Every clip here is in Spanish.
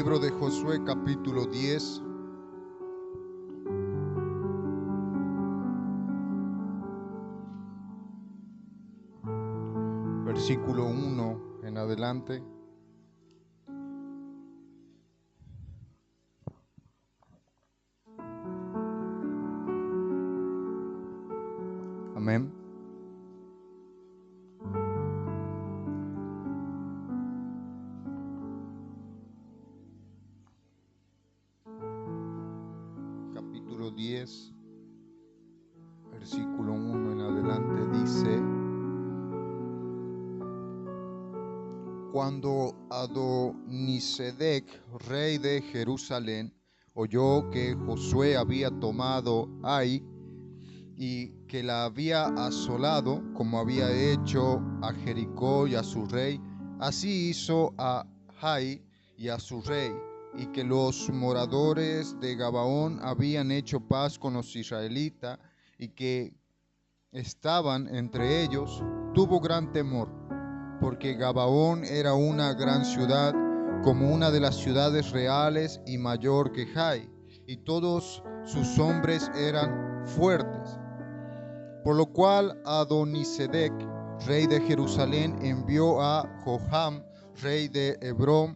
Libro de Josué, capítulo 10. Versículo 1 en adelante. Amén. Capítulo 10, versículo 1 en adelante dice: Cuando Adonisedec, rey de Jerusalén, oyó que Josué había tomado Ai y que la había asolado, como había hecho a Jericó y a su rey, así hizo a Ai y a su rey, y que los moradores de Gabaón habían hecho paz con los israelitas y que estaban entre ellos, tuvo gran temor, porque Gabaón era una gran ciudad, como una de las ciudades reales y mayor que Jai, y todos sus hombres eran fuertes. Por lo cual Adonisedec, rey de Jerusalén, envió a Joram, rey de Hebrón,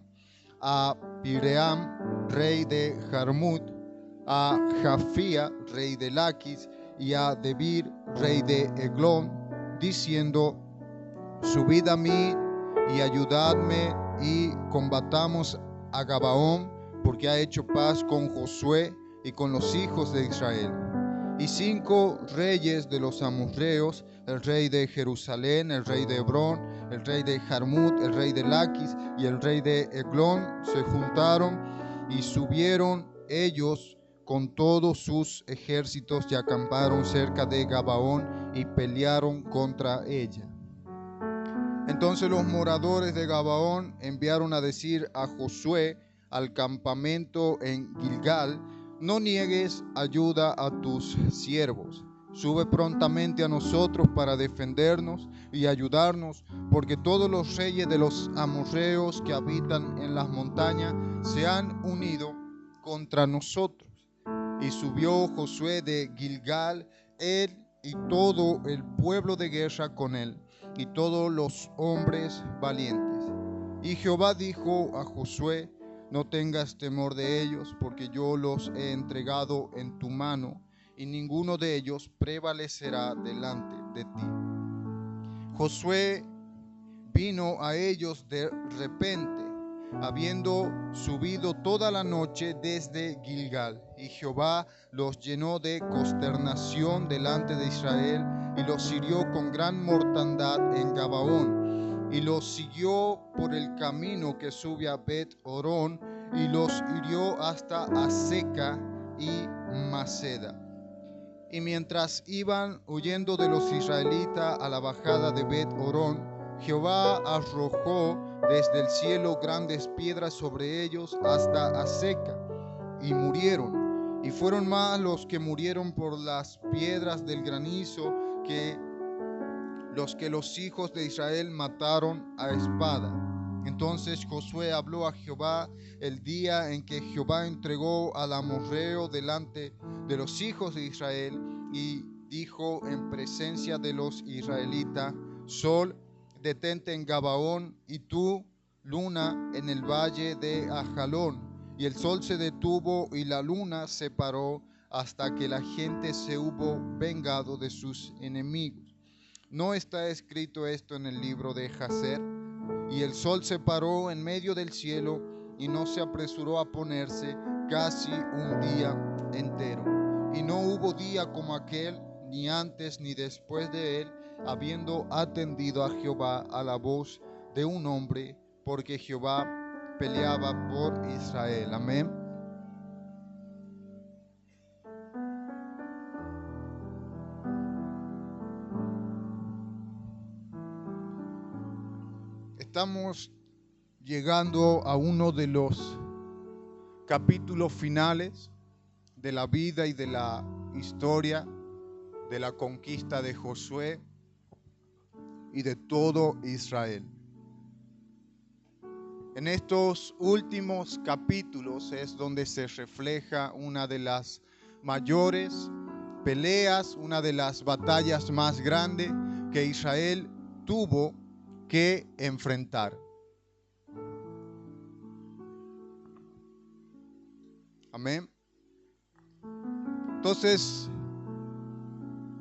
a Piream, rey de Jarmut, a Jafía, rey de Laquis, y a Debir, rey de Eglón, diciendo: Subid a mí y ayudadme y combatamos a Gabaón, porque ha hecho paz con Josué y con los hijos de Israel. Y 5 reyes de los amorreos, el rey de Jerusalén, el rey de Hebrón, el rey de Jarmut, el rey de Laquis y el rey de Eglón, se juntaron y subieron ellos con todos sus ejércitos y acamparon cerca de Gabaón y pelearon contra ella. Entonces los moradores de Gabaón enviaron a decir a Josué al campamento en Gilgal: No niegues ayuda a tus siervos, sube prontamente a nosotros para defendernos y ayudarnos, porque todos los reyes de los amorreos que habitan en las montañas se han unido contra nosotros. Y subió Josué de Gilgal, él y todo el pueblo de guerra con él, y todos los hombres valientes. Y Jehová dijo a Josué: No tengas temor de ellos, porque yo los he entregado en tu mano, y ninguno de ellos prevalecerá delante de ti. Josué vino a ellos de repente, habiendo subido toda la noche desde Gilgal, y Jehová los llenó de consternación delante de Israel, y los hirió con gran mortandad en Gabaón, y los siguió por el camino que sube a Bet-Horón, y los hirió hasta Azeca y Maceda. Y mientras iban huyendo de los israelitas a la bajada de Bet-Horón, Jehová arrojó desde el cielo grandes piedras sobre ellos hasta Azeca, y murieron. Y fueron más los que murieron por las piedras del granizo que los hijos de Israel mataron a espada. Entonces Josué habló a Jehová el día en que Jehová entregó al amorreo delante de los hijos de Israel, y dijo en presencia de los israelitas: Sol, detente en Gabaón, y tú, luna, en el valle de Ajalón. Y el sol se detuvo y la luna se paró hasta que la gente se hubo vengado de sus enemigos. ¿No está escrito esto en el libro de Jacer? Y el sol se paró en medio del cielo y no se apresuró a ponerse casi un día entero. Y no hubo día como aquel, ni antes ni después de él, habiendo atendido a Jehová a la voz de un hombre, porque Jehová peleaba por Israel. Amén. Estamos llegando a uno de los capítulos finales de la vida y de la historia de la conquista de Josué y de todo Israel. En estos últimos capítulos es donde se refleja una de las mayores peleas, una de las batallas más grandes que Israel tuvo que enfrentar. Amén. Entonces,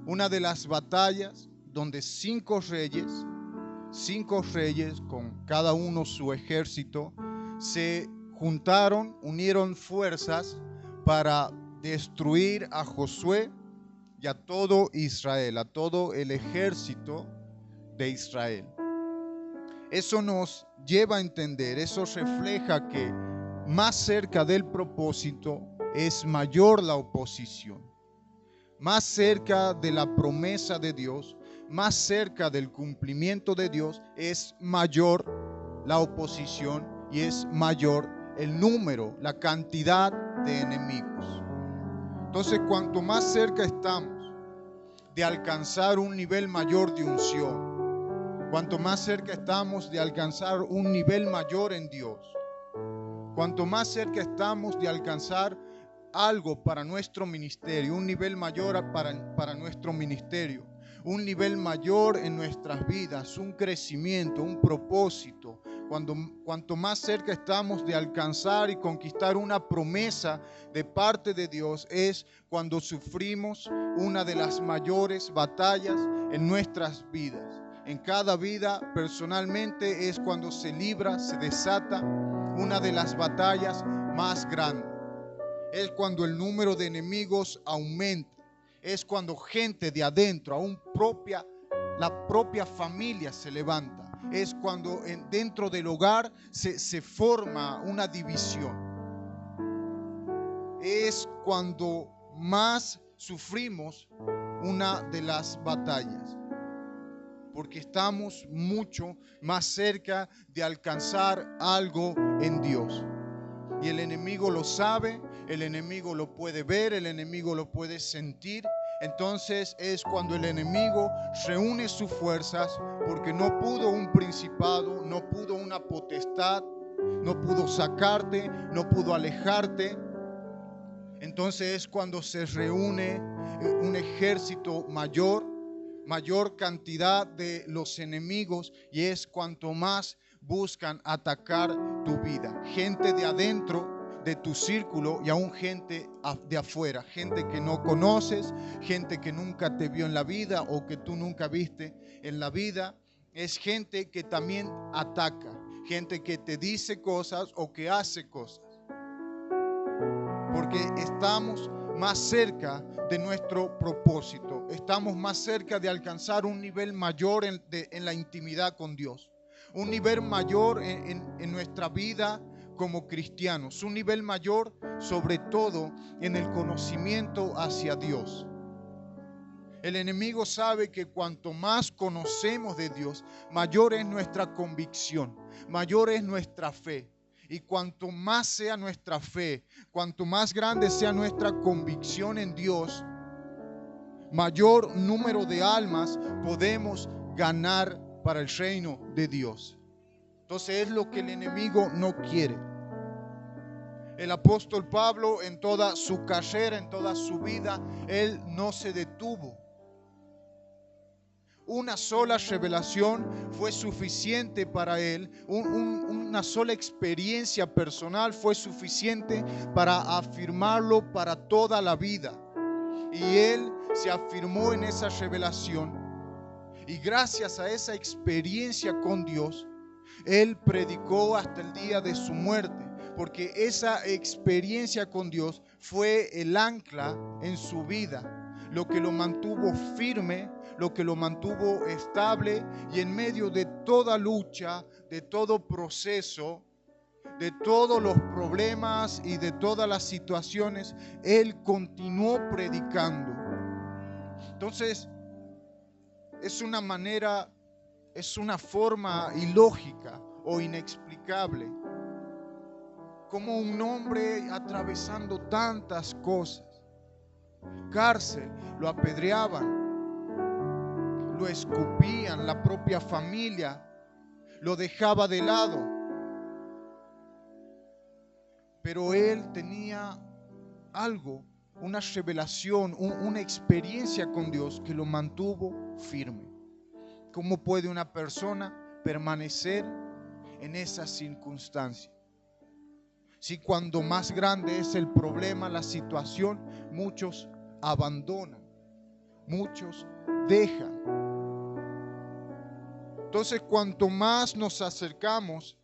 una de las batallas donde cinco reyes con cada uno su ejército se juntaron, unieron fuerzas para destruir a Josué y a todo Israel, a todo el ejército de Israel. Eso nos lleva a entender, eso refleja que más cerca del propósito es mayor la oposición. Más cerca de la promesa de Dios, más cerca del cumplimiento de Dios, es mayor la oposición y es mayor el número, la cantidad de enemigos. Entonces, cuanto más cerca estamos de alcanzar un nivel mayor de unción, cuanto más cerca estamos de alcanzar un nivel mayor en Dios, cuanto más cerca estamos de alcanzar algo para nuestro ministerio, un nivel mayor para nuestro ministerio, un nivel mayor en nuestras vidas, un crecimiento, un propósito. Cuanto más cerca estamos de alcanzar y conquistar una promesa de parte de Dios, es cuando sufrimos una de las mayores batallas en nuestras vidas. En cada vida personalmente es cuando se libra, se desata una de las batallas más grandes. Es cuando el número de enemigos aumenta. Es cuando gente de adentro, aún la propia familia se levanta. Es cuando dentro del hogar se forma una división. Es cuando más sufrimos una de las batallas. Porque estamos mucho más cerca de alcanzar algo en Dios. Y el enemigo lo sabe, el enemigo lo puede ver, el enemigo lo puede sentir. Entonces es cuando el enemigo reúne sus fuerzas, porque no pudo un principado, no pudo una potestad, no pudo sacarte, no pudo alejarte. Entonces es cuando se reúne un ejército mayor cantidad de los enemigos, y es cuanto más buscan atacar tu vida. Gente de adentro de tu círculo y aún gente de afuera. Gente que no conoces, gente que nunca te vio en la vida o que tú nunca viste en la vida. Es gente que también ataca. Gente que te dice cosas o que hace cosas. Porque estamos más cerca de nuestro propósito. Estamos más cerca de alcanzar un nivel mayor en la intimidad con Dios. Un nivel mayor en nuestra vida como cristianos. Un nivel mayor sobre todo en el conocimiento hacia Dios. El enemigo sabe que cuanto más conocemos de Dios, mayor es nuestra convicción, mayor es nuestra fe. Y cuanto más sea nuestra fe, cuanto más grande sea nuestra convicción en Dios, mayor número de almas podemos ganar para el reino de Dios. Entonces es lo que el enemigo no quiere. El apóstol Pablo, en toda su carrera, en toda su vida, él no se detuvo. Una sola revelación fue suficiente para él. Una sola experiencia personal fue suficiente para afirmarlo para toda la vida. Y él se afirmó en esa revelación. Y gracias a esa experiencia con Dios, él predicó hasta el día de su muerte. Porque esa experiencia con Dios fue el ancla en su vida. Lo que lo mantuvo firme, lo que lo mantuvo estable, y en medio de toda lucha, de todo proceso, de todos los problemas y de todas las situaciones, él continuó predicando. Entonces, es una forma ilógica o inexplicable como un hombre atravesando tantas cosas, cárcel, lo apedreaban, lo escupían, la propia familia lo dejaba de lado, pero él tenía algo, una revelación, una experiencia con Dios que lo mantuvo firme. ¿Cómo puede una persona permanecer en esa circunstancia? Si cuando más grande es el problema, la situación, muchos abandonan, muchos dejan. Entonces, cuanto más nos acercamos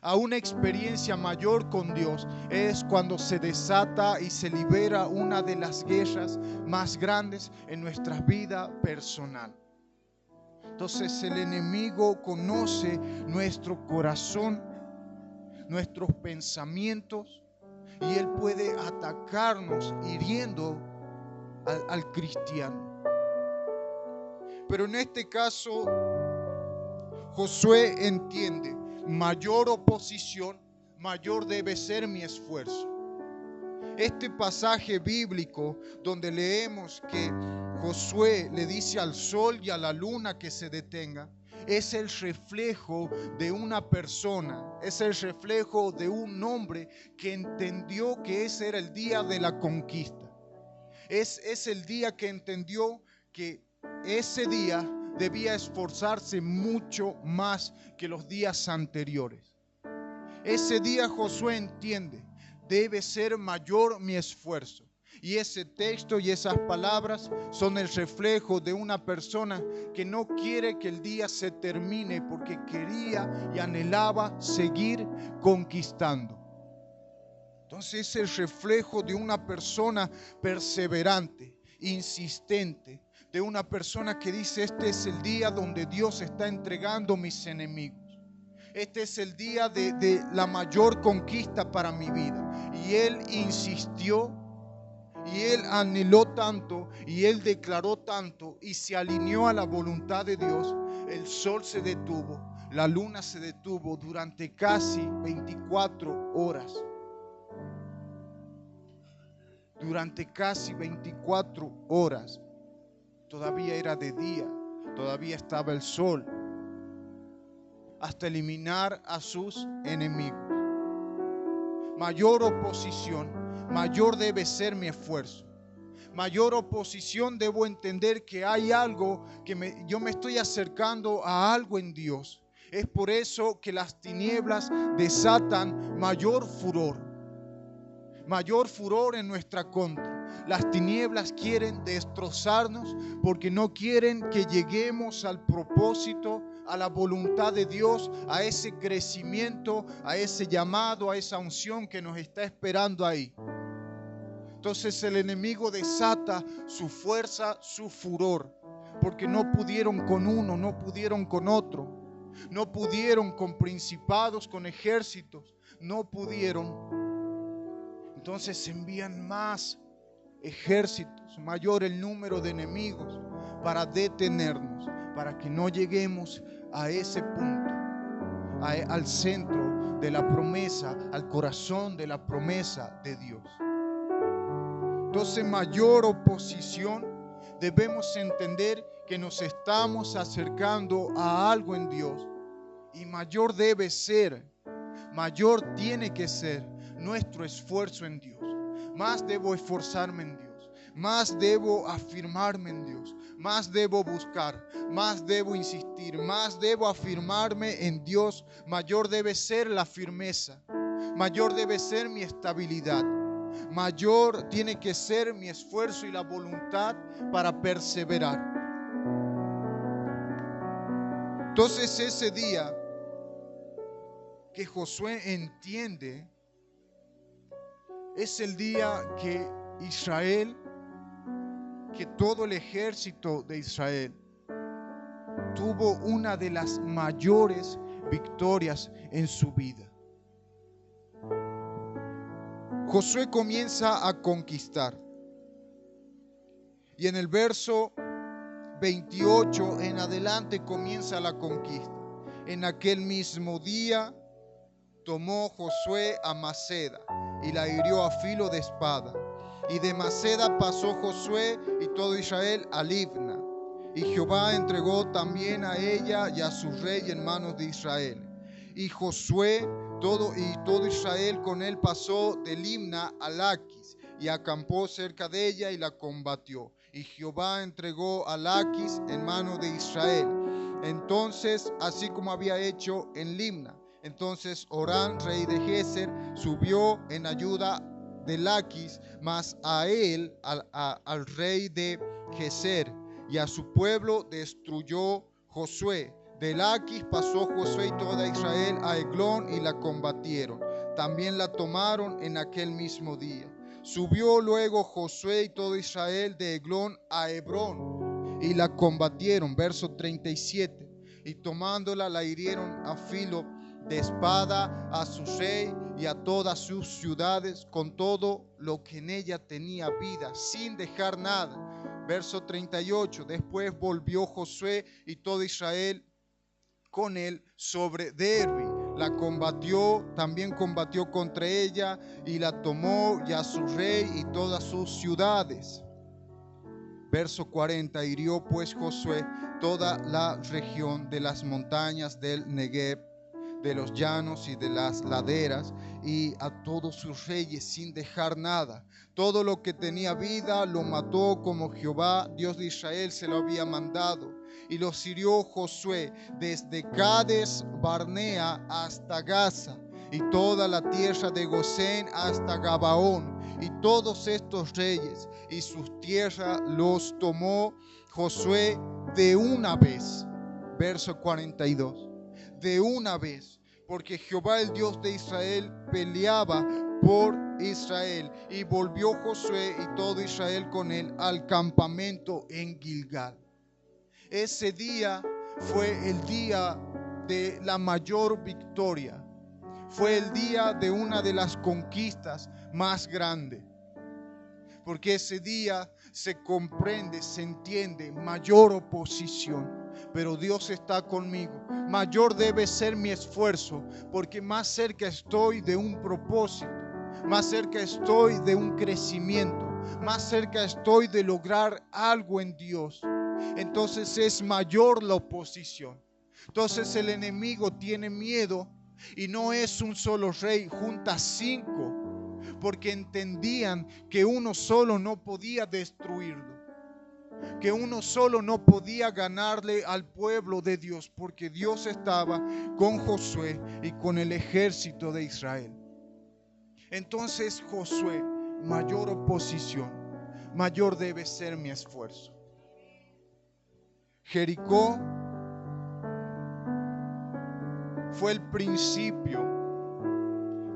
a una experiencia mayor con Dios, es cuando se desata y se libera una de las guerras más grandes en nuestra vida personal. Entonces, el enemigo conoce nuestro corazón, nuestros pensamientos, y él puede atacarnos hiriendo al cristiano. Pero en este caso, Josué entiende: mayor oposición, mayor debe ser mi esfuerzo. Este pasaje bíblico donde leemos que Josué le dice al sol y a la luna que se detenga, es el reflejo de una persona, es el reflejo de un hombre que entendió que ese era el día de la conquista. Es el día que entendió que ese día debía esforzarse mucho más que los días anteriores. Ese día Josué entiende: debe ser mayor mi esfuerzo. Y ese texto y esas palabras son el reflejo de una persona que no quiere que el día se termine, porque quería y anhelaba seguir conquistando. Entonces es el reflejo de una persona perseverante, insistente, de una persona que dice: este es el día donde Dios está entregando mis enemigos. Este es el día de la mayor conquista para mi vida. Y él insistió, y él anheló tanto, y él declaró tanto, y se alineó a la voluntad de Dios. El sol se detuvo, la luna se detuvo durante casi 24 horas. Durante casi 24 horas. Todavía era de día, todavía estaba el sol, hasta eliminar a sus enemigos. Mayor oposición, mayor debe ser mi esfuerzo. Mayor oposición, debo entender que hay algo que yo me estoy acercando a algo en Dios. Es por eso que las tinieblas desatan mayor furor en nuestra contra. Las tinieblas quieren destrozarnos porque no quieren que lleguemos al propósito, a la voluntad de Dios, a ese crecimiento, a ese llamado, a esa unción que nos está esperando ahí. Entonces el enemigo desata su fuerza, su furor, porque no pudieron con uno, no pudieron con otro, no pudieron con principados, con ejércitos, no pudieron. Entonces envían más ejércitos, mayor el número de enemigos para detenernos, para que no lleguemos a ese punto, al centro de la promesa, al corazón de la promesa de Dios. Entonces, mayor oposición, debemos entender que nos estamos acercando a algo en Dios, y mayor debe ser, mayor tiene que ser nuestro esfuerzo en Dios. Más debo esforzarme en Dios, más debo afirmarme en Dios, más debo buscar, más debo insistir, más debo afirmarme en Dios. Mayor debe ser la firmeza, mayor debe ser mi estabilidad, mayor tiene que ser mi esfuerzo y la voluntad para perseverar. Entonces ese día que Josué entiende, es el día que Israel, que todo el ejército de Israel tuvo una de las mayores victorias en su vida. Josué comienza a conquistar. Y en el verso 28 en adelante comienza la conquista. En aquel mismo día tomó Josué a Maceda y la hirió a filo de espada. Y de Maceda pasó Josué y todo Israel a Libna. Y Jehová entregó también a ella y a su rey en manos de Israel. Y Josué todo Israel con él pasó de Limna a Laquis y acampó cerca de ella y la combatió. Y Jehová entregó a Laquis en mano de Israel. Entonces, así como había hecho en Limna. Entonces Orán, rey de Geser, subió en ayuda de Laquis, mas a él, al rey de Geser, y a su pueblo destruyó Josué. De Laquis pasó Josué y toda Israel a Eglón y la combatieron. También la tomaron en aquel mismo día. Subió luego Josué y todo Israel de Eglón a Hebrón y la combatieron. Verso 37. Y tomándola la hirieron a filo de espada a su rey y a todas sus ciudades con todo lo que en ella tenía vida, sin dejar nada. Verso 38. Después volvió Josué y todo Israel con él sobre Derbe. La combatió, también combatió contra ella y la tomó, y a su rey y todas sus ciudades. Verso 40. Hirió pues Josué toda la región de las montañas del Negev, de los llanos y de las laderas, y a todos sus reyes sin dejar nada. Todo lo que tenía vida lo mató, como Jehová, Dios de Israel, se lo había mandado. Y los hirió Josué desde Cades Barnea hasta Gaza, y toda la tierra de Gosén hasta Gabaón, y todos estos reyes y sus tierras los tomó Josué de una vez. Verso 42. De una vez, porque Jehová el Dios de Israel peleaba por Israel. Y volvió Josué y todo Israel con él al campamento en Gilgal. Ese día fue el día de la mayor victoria. Fue el día de una de las conquistas más grandes. Porque ese día se comprende, se entiende, mayor oposición. Pero Dios está conmigo. Mayor debe ser mi esfuerzo, porque más cerca estoy de un propósito, más cerca estoy de un crecimiento, más cerca estoy de lograr algo en Dios. Entonces es mayor la oposición. Entonces el enemigo tiene miedo, y no es un solo rey, junta 5. Porque entendían que uno solo no podía destruirlo, que uno solo no podía ganarle al pueblo de Dios, porque Dios estaba con Josué y con el ejército de Israel. Entonces Josué, mayor oposición, mayor debe ser mi esfuerzo. Jericó fue el principio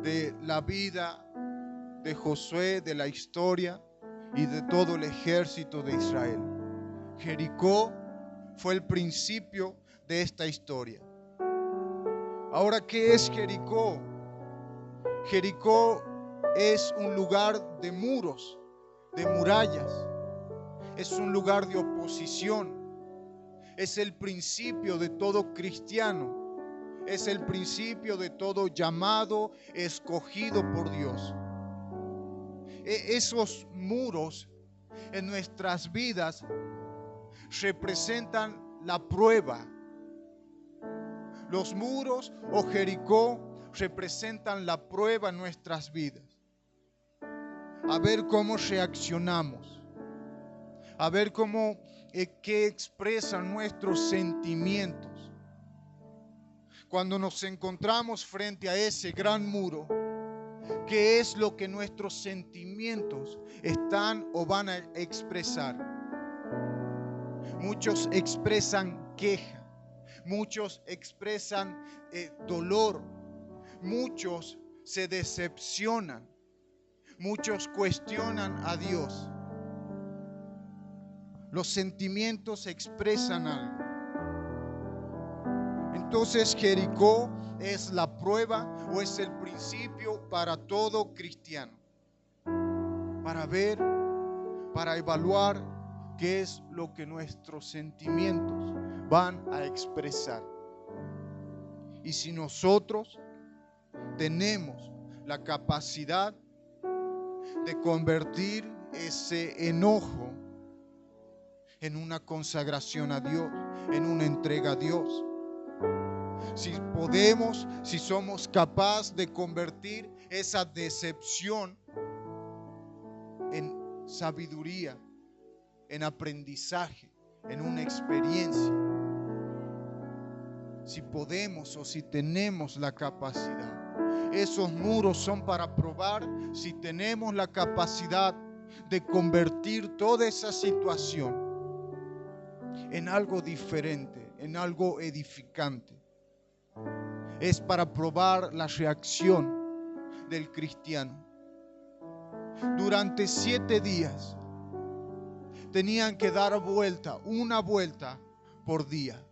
de la vida de Josué, de la historia y de todo el ejército de Israel. Jericó fue el principio de esta historia. Ahora, ¿qué es Jericó? Jericó es un lugar de muros, de murallas. Es un lugar de oposición. Es el principio de todo cristiano. Es el principio de todo llamado, escogido por Dios. Esos muros en nuestras vidas representan la prueba. Los muros o Jericó representan la prueba en nuestras vidas. A ver cómo reaccionamos. A ver qué expresan nuestros sentimientos. Cuando nos encontramos frente a ese gran muro, ¿qué es lo que nuestros sentimientos están o van a expresar? Muchos expresan queja, muchos expresan dolor, muchos se decepcionan, muchos cuestionan a Dios. Los sentimientos expresan algo. Entonces Jericó es la prueba o es el principio para todo cristiano. Para ver, para evaluar qué es lo que nuestros sentimientos van a expresar. Y si nosotros tenemos la capacidad de convertir ese enojo en una consagración a Dios, en una entrega a Dios, Si podemos, si somos capaces de convertir esa decepción en sabiduría, en aprendizaje, en una experiencia. Si podemos o si tenemos la capacidad. Esos muros son para probar si tenemos la capacidad de convertir toda esa situación en algo diferente, en algo edificante. Es para probar la reacción del cristiano. Durante 7 días tenían que dar una vuelta por día,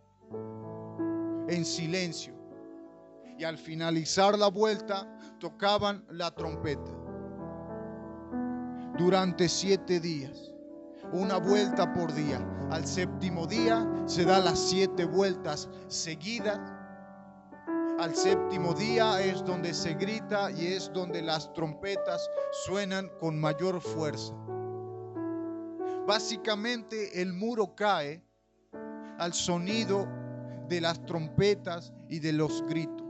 en silencio. Y al finalizar la vuelta, tocaban la trompeta. Durante 7 días, una vuelta por día. Al 7º día se da las 7 vueltas seguidas. Al 7º día es donde se grita y es donde las trompetas suenan con mayor fuerza. Básicamente el muro cae al sonido de las trompetas y de los gritos.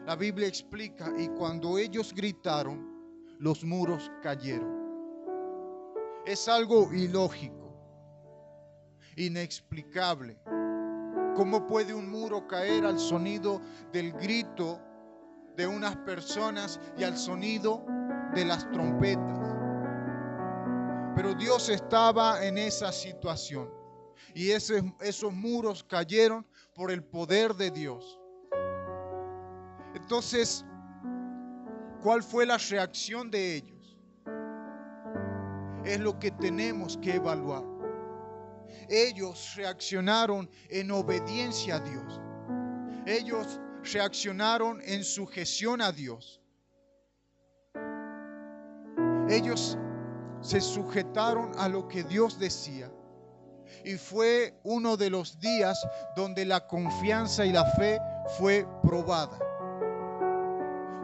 La Biblia explica, y cuando ellos gritaron, los muros cayeron. Es algo ilógico, inexplicable. ¿Cómo puede un muro caer al sonido del grito de unas personas y al sonido de las trompetas? Pero Dios estaba en esa situación y esos muros cayeron por el poder de Dios. Entonces, ¿cuál fue la reacción de ellos? Es lo que tenemos que evaluar. Ellos reaccionaron en obediencia a Dios. Ellos reaccionaron en sujeción a Dios. Ellos se sujetaron a lo que Dios decía. Y fue uno de los días donde la confianza y la fe fue probada.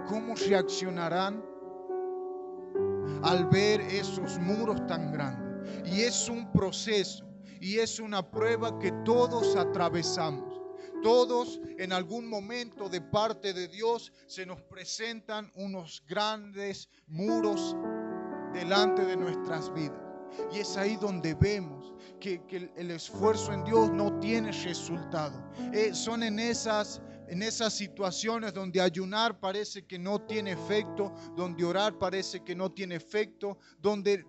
¿Cómo reaccionarán al ver esos muros tan grandes? Y es un proceso y es una prueba que todos atravesamos. Todos en algún momento de parte de Dios se nos presentan unos grandes muros delante de nuestras vidas. Y es ahí donde vemos que el esfuerzo en Dios no tiene resultado. Son en esas situaciones donde ayunar parece que no tiene efecto, donde orar parece que no tiene efecto, donde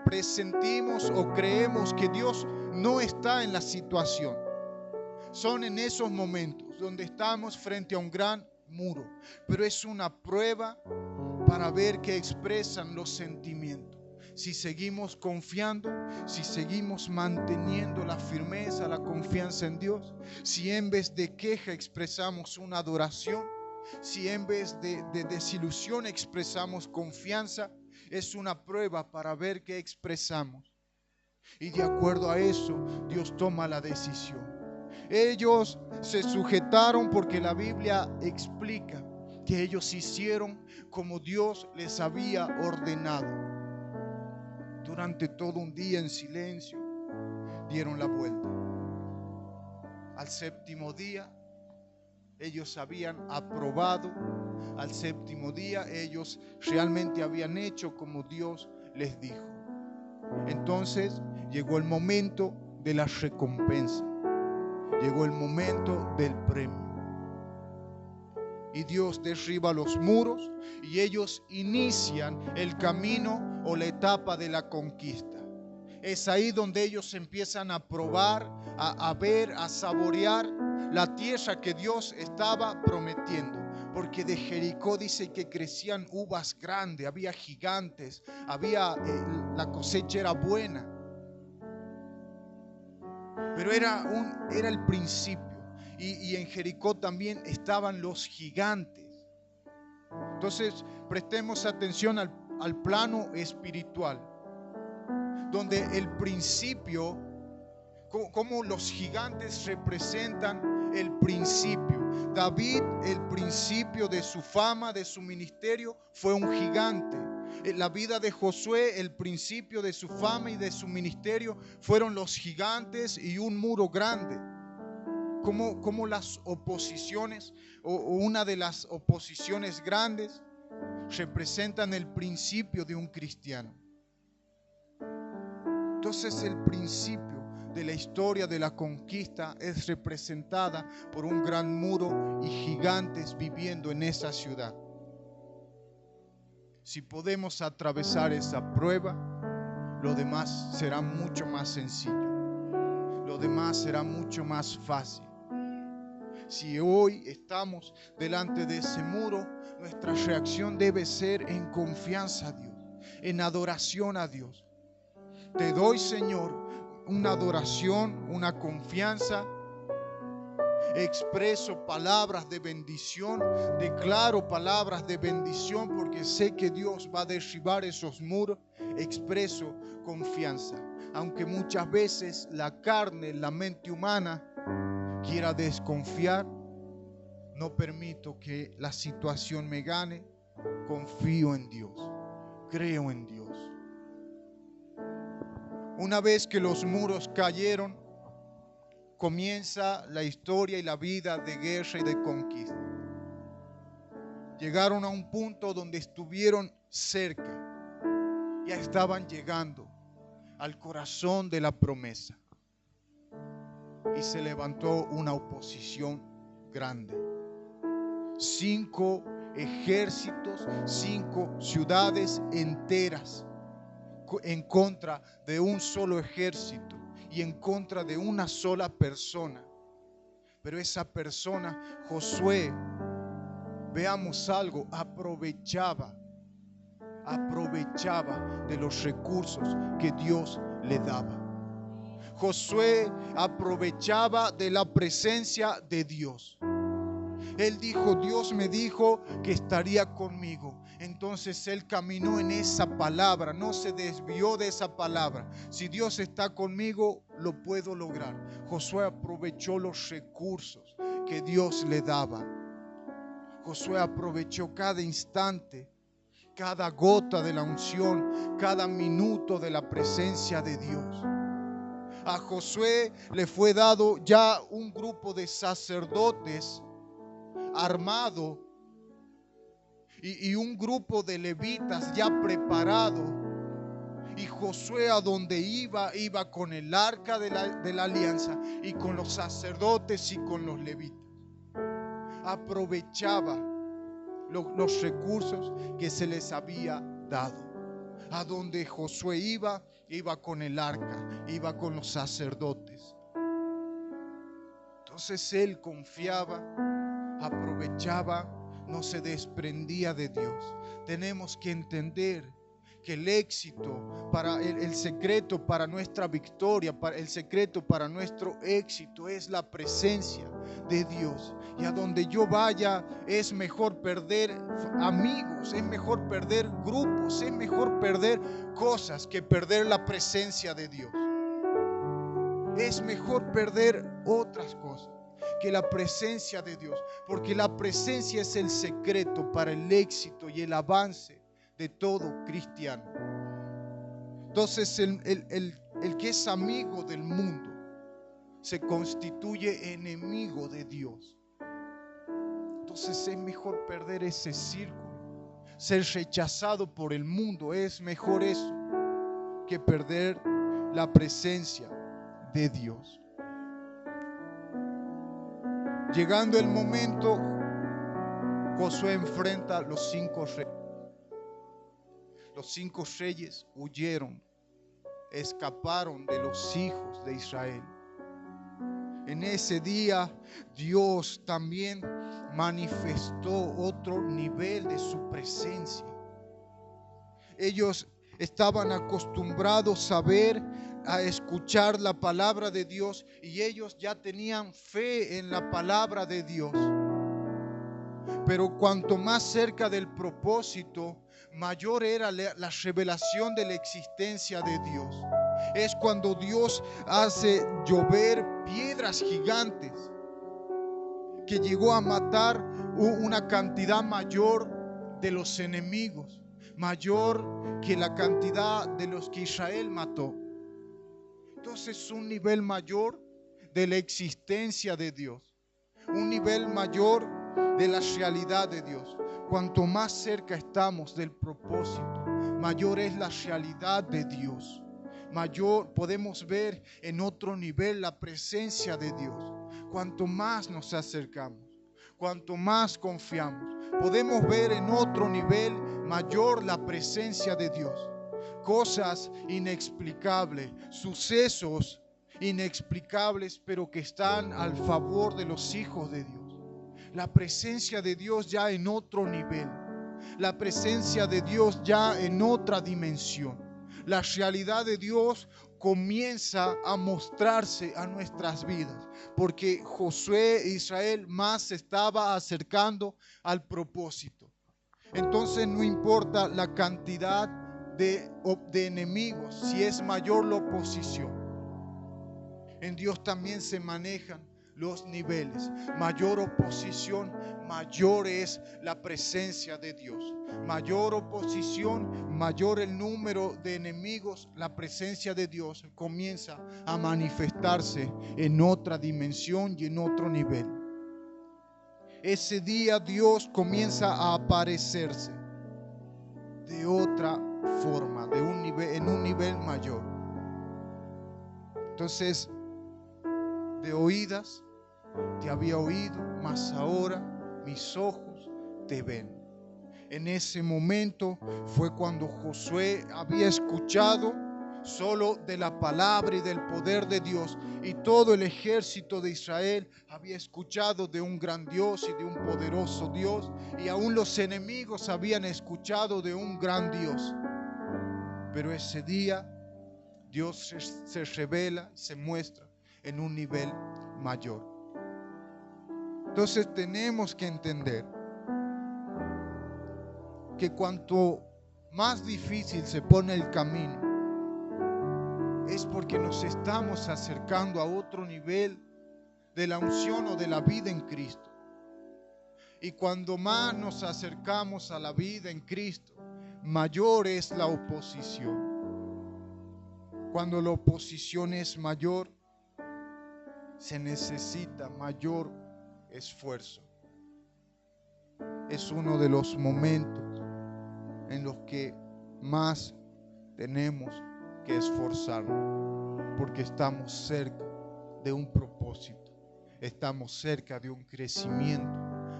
presentimos o creemos que Dios no está en la situación. Son en esos momentos donde estamos frente a un gran muro, pero es una prueba para ver qué expresan los sentimientos. Si seguimos confiando, si seguimos manteniendo la firmeza, la confianza en Dios, si en vez de queja expresamos una adoración, si en vez de desilusión expresamos confianza, es una prueba para ver qué expresamos. Y de acuerdo a eso, Dios toma la decisión. Ellos se sujetaron porque la Biblia explica que ellos hicieron como Dios les había ordenado. Durante todo un día en silencio dieron la vuelta. Al 7º día ellos habían aprobado. Al 7º día ellos realmente habían hecho como Dios les dijo. Entonces llegó el momento de la recompensa. Llegó el momento del premio. Y Dios derriba los muros y ellos inician el camino o la etapa de la conquista. Es ahí donde ellos empiezan a probar, a ver, a saborear la tierra que Dios estaba prometiendo. Porque de Jericó dice que crecían uvas grandes, había gigantes, la cosecha era buena. Pero era el principio. Y en Jericó también estaban los gigantes. Entonces prestemos atención al plano espiritual, donde el principio, como los gigantes representan el principio. David, el principio de su fama, de su ministerio, fue un gigante. En la vida de Josué, el principio de su fama y de su ministerio fueron los gigantes y un muro grande. cómo las oposiciones o una de las oposiciones grandes representan el principio de un cristiano. Entonces el principio de la historia de la conquista es representada por un gran muro y gigantes viviendo en esa ciudad. Si podemos atravesar esa prueba, lo demás será mucho más sencillo. Lo demás será mucho más fácil. Si hoy estamos delante de ese muro, nuestra reacción debe ser en confianza a Dios, en adoración a Dios. Te doy, Señor, una adoración, una confianza. Expreso palabras de bendición, declaro palabras de bendición porque sé que Dios va a derribar esos muros. Expreso confianza, aunque muchas veces la carne, la mente humana quiera desconfiar. No permito que la situación me gane. Confío en Dios, creo en Dios. Una vez que los muros cayeron, comienza la historia y la vida de guerra y de conquista. Llegaron a un punto donde estuvieron cerca. Ya estaban llegando al corazón de la promesa. Y se levantó una oposición grande. 5 ejércitos, 5 ciudades enteras en contra de un solo ejército y en contra de una sola persona. Pero esa persona, Josué, veamos algo, aprovechaba de los recursos que Dios le daba. Josué aprovechaba de la presencia de Dios. Él dijo, Dios me dijo que estaría conmigo. Entonces él caminó en esa palabra, no se desvió de esa palabra. Si Dios está conmigo, lo puedo lograr. Josué aprovechó los recursos que Dios le daba. Josué aprovechó cada instante, cada gota de la unción, cada minuto de la presencia de Dios. A Josué le fue dado ya un grupo de sacerdotes armado y un grupo de levitas ya preparado. Y Josué a donde iba con el arca de la alianza y con los sacerdotes y con los levitas. Aprovechaba los recursos que se les había dado. A donde Josué iba con el arca, iba con los sacerdotes. Entonces él confiaba, aprovechaba, no se desprendía de Dios. Tenemos que entender que el éxito, el secreto para nuestra victoria, el secreto para nuestro éxito es la presencia de Dios. Y a donde yo vaya es mejor perder amigos, es mejor perder grupos, es mejor perder cosas que perder la presencia de Dios. Es mejor perder otras cosas que la presencia de Dios, porque la presencia es el secreto para el éxito y el avance de todo cristiano. Entonces el que es amigo del mundo se constituye enemigo de Dios. Entonces es mejor perder ese círculo, ser rechazado por el mundo. Es mejor eso que perder la presencia de Dios. Llegando el momento, Josué enfrenta a los 5 reyes. Los 5 reyes huyeron, escaparon de los hijos de Israel. En ese día Dios también manifestó otro nivel de su presencia. Ellos estaban acostumbrados a escuchar la palabra de Dios y ellos ya tenían fe en la palabra de Dios. Pero cuanto más cerca del propósito, mayor era la revelación de la existencia de Dios. Es cuando Dios hace llover piedras gigantes que llegó a matar una cantidad mayor de los enemigos, mayor que la cantidad de los que Israel mató. Entonces un nivel mayor de la existencia de Dios, un nivel mayor de la realidad de Dios. Cuanto más cerca estamos del propósito, mayor es la realidad de Dios. Mayor podemos ver en otro nivel la presencia de Dios. Cuanto más nos acercamos, cuanto más confiamos, podemos ver en otro nivel mayor la presencia de Dios. Cosas inexplicables, sucesos inexplicables, pero que están al favor de los hijos de Dios. La presencia de Dios ya en otro nivel. La presencia de Dios ya en otra dimensión. La realidad de Dios comienza a mostrarse a nuestras vidas, porque Josué e Israel más se estaba acercando al propósito. Entonces no importa la cantidad de enemigos, si es mayor la oposición. En Dios también se manejan los niveles. Mayor oposición, mayor es la presencia de Dios. Mayor oposición, mayor el número de enemigos, la presencia de Dios comienza a manifestarse en otra dimensión y en otro nivel. Ese día Dios comienza a aparecerse de otra forma, en un nivel mayor. Entonces, de oídas te había oído, mas ahora mis ojos te ven. En ese momento fue cuando Josué había escuchado solo de la palabra y del poder de Dios, y todo el ejército de Israel había escuchado de un gran Dios y de un poderoso Dios, y aún los enemigos habían escuchado de un gran Dios. Pero ese día Dios se revela, se muestra en un nivel mayor. Entonces tenemos que entender que cuanto más difícil se pone el camino, es porque nos estamos acercando a otro nivel de la unción o de la vida en Cristo. Y cuando más nos acercamos a la vida en Cristo, mayor es la oposición. Cuando la oposición es mayor, se necesita mayor esfuerzo. Es uno de los momentos en los que más tenemos que esforzarnos, porque estamos cerca de un propósito, estamos cerca de un crecimiento,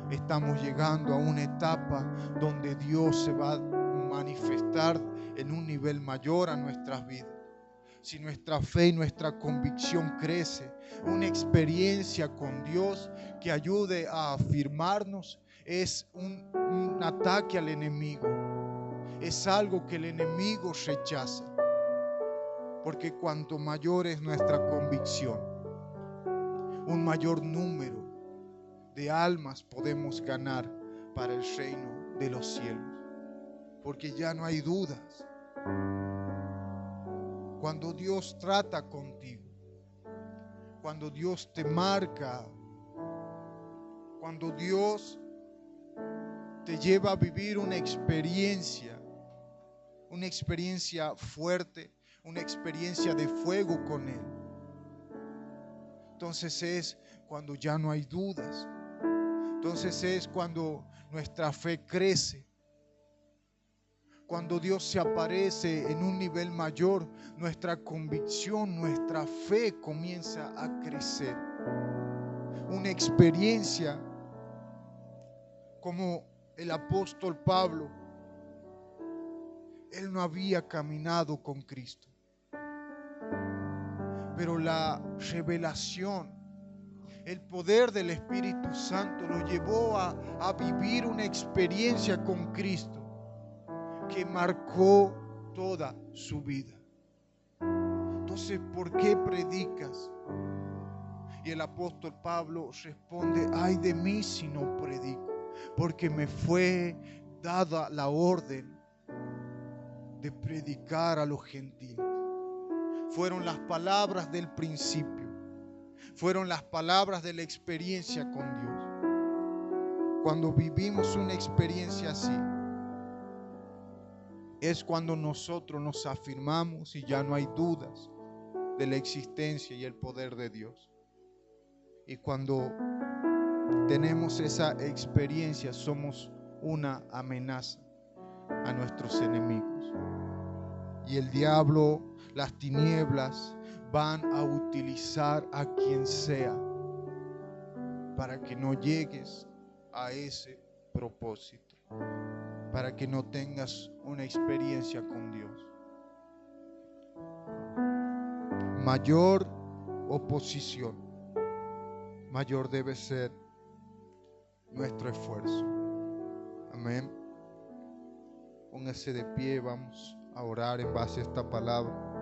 estamos llegando a una etapa donde Dios se va a manifestar en un nivel mayor a nuestras vidas. Si nuestra fe y nuestra convicción crece, una experiencia con Dios que ayude a afirmarnos es un ataque al enemigo. Es algo que el enemigo rechaza. Porque cuanto mayor es nuestra convicción, un mayor número de almas podemos ganar para el reino de los cielos. Porque ya no hay dudas. Cuando Dios trata contigo, cuando Dios te marca, cuando Dios te lleva a vivir una experiencia fuerte, una experiencia de fuego con Él. Entonces es cuando ya no hay dudas. Entonces es cuando nuestra fe crece. Cuando Dios se aparece en un nivel mayor, nuestra convicción, nuestra fe comienza a crecer. Una experiencia como el apóstol Pablo. Él no había caminado con Cristo, pero la revelación, el poder del Espíritu Santo lo llevó a vivir una experiencia con Cristo que marcó toda su vida. Entonces, ¿por qué predicas? Y el apóstol Pablo responde: ay de mí si no predico, porque me fue dada la orden de predicar a los gentiles. Fueron las palabras del principio, fueron las palabras de la experiencia con Dios. Cuando vivimos una experiencia así, es cuando nosotros nos afirmamos y ya no hay dudas de la existencia y el poder de Dios. Y cuando tenemos esa experiencia, somos una amenaza a nuestros enemigos. Y el diablo, las tinieblas, van a utilizar a quien sea para que no llegues a ese propósito, para que no tengas una experiencia con Dios. Mayor oposición, mayor debe ser nuestro esfuerzo. Amén. Póngase de pie, vamos a orar en base a esta palabra.